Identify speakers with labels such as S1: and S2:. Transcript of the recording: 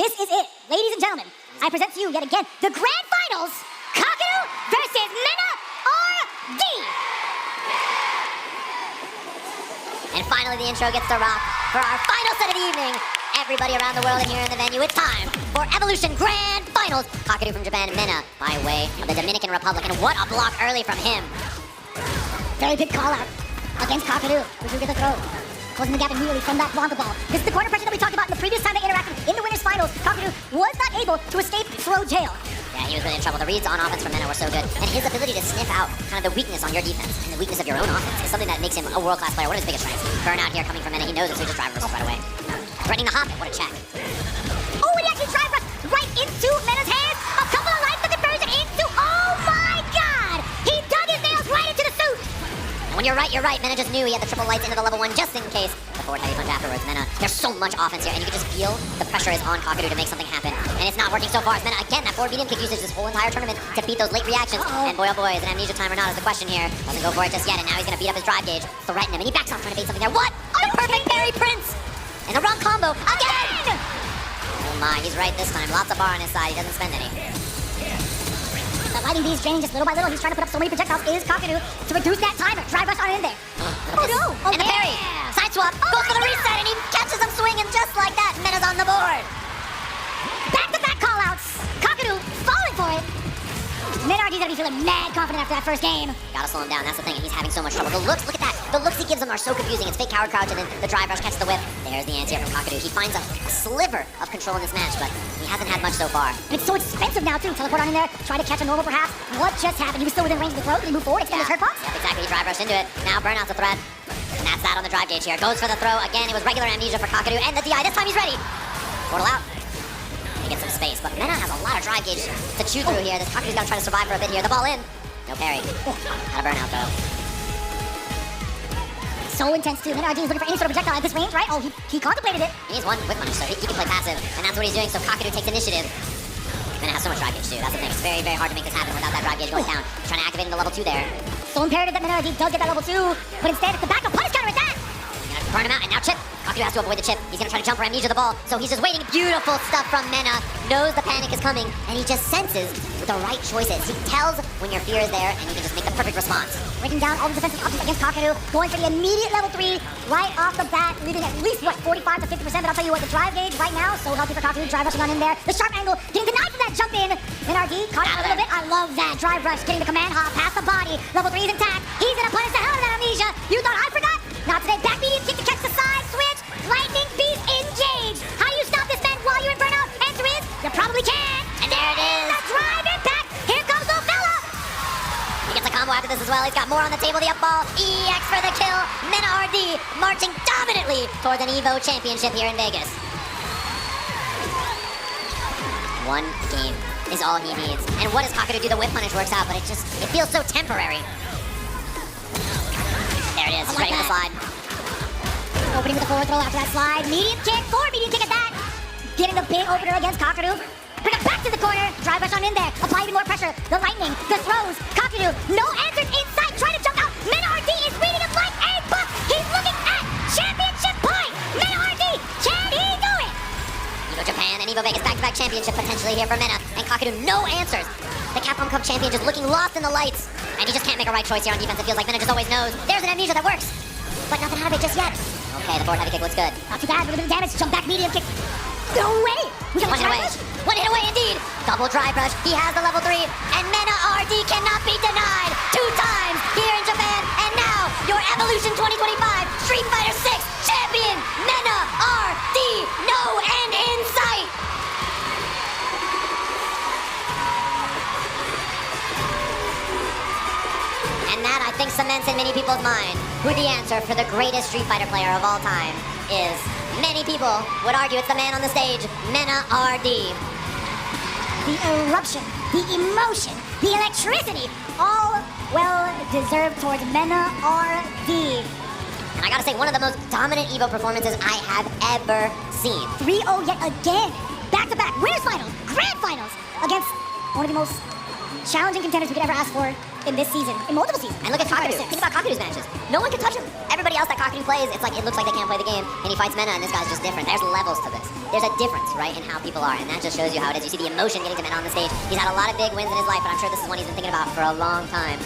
S1: this is it. Ladies and gentlemen, I present to you yet again the Grand Finals, Kakeru versus Mena RD. And finally the intro gets to rock for our final set of the evening. Everybody around the world and here in the venue, it's time for Evolution Grand Finals. Kakeru from Japan, Mena by way of the Dominican Republic, and what a block early from him. Very big call out against Kakeru, who's going to throw. Closing the gap immediately from that Blanca ball. This is the corner pressure that we talked about in the previous time they interacted in the winners finals. Kakeru was not able to escape throw jail. Yeah, he was really in trouble. The reads on offense from Mena were so good. And his ability to sniff out kind of the weakness on your defense and the weakness of your own offense is something that makes him a world-class player. One of his biggest strengths. Burnout here coming from Mena. He knows it, so he just drive reversals right away. Threatening the hop, what a check. Oh, and he actually drive rush right into Mena's hands. A couple of lights, the conversion into, oh my god! He dug his nails right into the suit. And when you're right, you're right. Mena just knew he had the triple lights into the level 1 just in case. The forward heavy punch afterwards. Mena, there's so much offense here, and you can just feel the pressure is on Kakeru to make something happen. And it's not working so far. Mena, again, that forward medium kick usage this whole entire tournament to beat those late reactions. And boy, oh boy, is it amnesia time or not is the question here. Doesn't go for it just yet, and now he's going to beat up his drive gauge, threaten him, and he backs off trying to bait something there. What? The perfect parry Prince! And a wrong combo again! Oh my, he's right this time. Lots of bar on his side. He doesn't spend any. The lighting these draining just little by little. He's trying to put up so many projectiles. Is Kakeru to reduce that timer. Drive rush on in there. Oh no! Oh, and the parry. Side swap. Goes for the reset, and he catches him swinging just like that. Mena's on the board. Back-to-back callouts. Kakeru falling for it. Mena RD's gonna be feeling mad confident after that first game. Gotta slow him down. That's the thing. And he's having so much trouble. The looks, look at that. The looks he gives him are so confusing. It's fake coward crouch, and then the drive rush catches the whip. There's the anti-air from Kakeru. He finds a sliver of control in this match, but he hasn't had much so far. And it's so expensive now, too. Teleport on in there, try to catch a normal, perhaps. What just happened? He was still within range of the throw. Did he move forward, extend his hurt box? Yep, exactly. He drive rushed into it. Now burnout's a threat. And that's that on the drive gauge here. Goes for the throw. Again, it was regular amnesia for Kakeru, and the DI. This time he's ready. Portal out. He gets some space, but Mena has a lot of drive gauge to chew through here. This Kakeru's gonna try to survive for a bit here. The ball in. No parry. Got a burnout, though. So intense, too. Mena RD is looking for any sort of projectile at this range, right? Oh, he contemplated it. He needs one quick punish, so he can play passive, and that's what he's doing, so Kakeru takes initiative. Mena has so much drive gauge, too. That's the thing. It's very, very hard to make this happen without that drive gauge going down. He's trying to activate in the level 2 there. So imperative that Mena RD does get that level 2, but instead it's the backup punish counter with that. He's gonna burn him out, and now chip. Kakeru has to avoid the chip. He's gonna try to jump for amnesia the ball, so he's just waiting. Beautiful stuff from Mena. Knows the panic is coming, and he just senses the right choices. He tells when your fear is there, and you can just make the perfect response. Breaking down all the defensive options against Kakeru, going for the immediate level 3 right off the bat, leaving at least, what, 45 to 50%, but I'll tell you what, the drive gauge right now, so healthy for Kakeru, drive rushing on in there. The sharp angle, getting denied from that jump in. Mena RD caught it a little bit. I love that drive rush, getting the command hop past the body. Level 3 is intact. He's gonna punish the hell out of that amnesia. You thought I forgot? Not today. Back medium kick to catch the side switch. Lightning beast engaged. How do you stop this man while you're in burnout? Answer is, you probably can. And there it is. The drive impact. Here comes the fella. He gets a combo after this as well. He's got more on the table. The up ball. EX for the kill. Mena RD marching dominantly towards an EVO championship here in Vegas. One game is all he needs. And what does Kakeru do? The whip punish works out, but it feels so temporary. There it is. Like ready for the slide. Opening with the forward throw after that slide. Medium kick, forward medium kick at that. Getting the big opener against Kakeru. Bring it back to the corner. Drive rush on in there. Apply even more pressure. The lightning, the throws. Kakeru, no answers inside. Trying to jump out. Mena RD is reading him like a book. He's looking at championship point. Mena RD, can he do it? EVO Japan and EVO Vegas back-to-back championship potentially here for Mena. And Kakeru, no answers. The Capcom Cup champion just looking lost in the lights. And he just can't make a right choice here on defense. It feels like Mena just always knows. There's an amnesia that works. But nothing out of it just yet. Okay, the forward heavy kick looks good. Not too bad, a little bit of damage. Jump back, medium kick. No way! One hit away. One hit away indeed. Double drive rush. He has the level 3. And Mena RD cannot be denied. 2 times here in Japan. And now, your Evolution 2025 Street Fighter 6 champion, Mena RD. No end in sight. And that, I think, cements in many people's mind who the answer for the greatest Street Fighter player of all time is. Many people would argue it's the man on the stage, Mena RD. The eruption, the emotion, the electricity, all well deserved towards Mena RD. And I gotta say, one of the most dominant EVO performances I have ever seen. 3-0 yet again. Back-to-back winners finals, grand finals against one of the most challenging contenders we could ever ask for.
S2: in this season, in multiple seasons.
S1: And look at Kakeru. Think about Kakeru's matches. No one can touch him. Everybody else that Kakeru plays, it looks like they can't play the game, and he fights Mena, and this guy's just different. There's levels to this. There's a difference, right, in how people are, and that just shows you how it is. You see the emotion getting to Mena on the stage. He's had a lot of big wins in his life, but I'm sure this is one he's been thinking about for a long time.